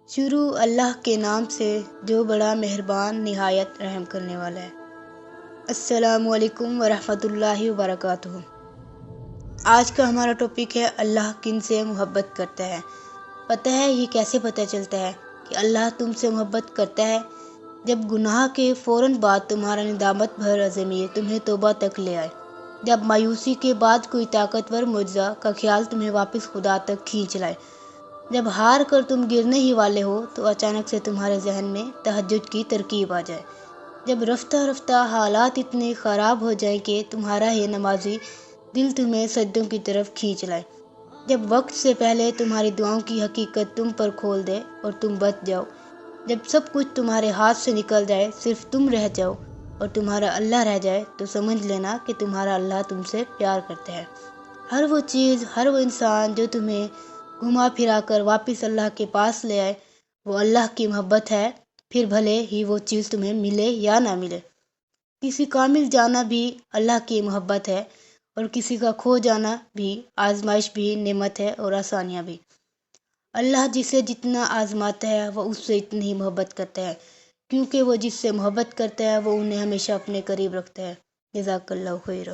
شروع اللہ کے نام سے جو بڑا مہربان نہایت رحم کرنے والا ہے۔ السلام علیکم ورحمۃ اللہ وبرکاتہ۔ آج کا ہمارا ٹاپک ہے اللہ کن سے محبت کرتا ہے۔ پتہ ہے یہ کیسے پتہ چلتا ہے کہ اللہ تم سے محبت کرتا ہے؟ جب گناہ کے فوراً بعد تمہارا ندامت بھر عزم تمہیں توبہ تک لے آئے، جب مایوسی کے بعد کوئی طاقتور معجزہ کا خیال تمہیں واپس خدا تک کھینچ لائے، جب ہار کر تم گرنے ہی والے ہو تو اچانک سے تمہارے ذہن میں تہجد کی ترکیب آ جائے، جب رفتہ رفتہ حالات اتنے خراب ہو جائیں کہ تمہارا یہ نمازی دل تمہیں سجدوں کی طرف کھینچ لائے، جب وقت سے پہلے تمہاری دعاؤں کی حقیقت تم پر کھول دے اور تم بچ جاؤ، جب سب کچھ تمہارے ہاتھ سے نکل جائے، صرف تم رہ جاؤ اور تمہارا اللہ رہ جائے، تو سمجھ لینا کہ تمہارا اللہ تم سے پیار کرتا ہے۔ ہر وہ چیز، ہر وہ انسان جو تمہیں گھما پھرا کر واپس اللہ کے پاس لے آئے، وہ اللہ کی محبت ہے، پھر بھلے ہی وہ چیز تمہیں ملے یا نہ ملے۔ کسی کا مل جانا بھی اللہ کی محبت ہے اور کسی کا کھو جانا بھی آزمائش بھی، نعمت ہے اور آسانیاں بھی۔ اللہ جسے جتنا آزماتا ہے وہ اس سے اتنی ہی محبت کرتا ہے، کیونکہ وہ جس سے محبت کرتا ہے وہ انہیں ہمیشہ اپنے قریب رکھتا ہے۔ جزاک اللہ خیر۔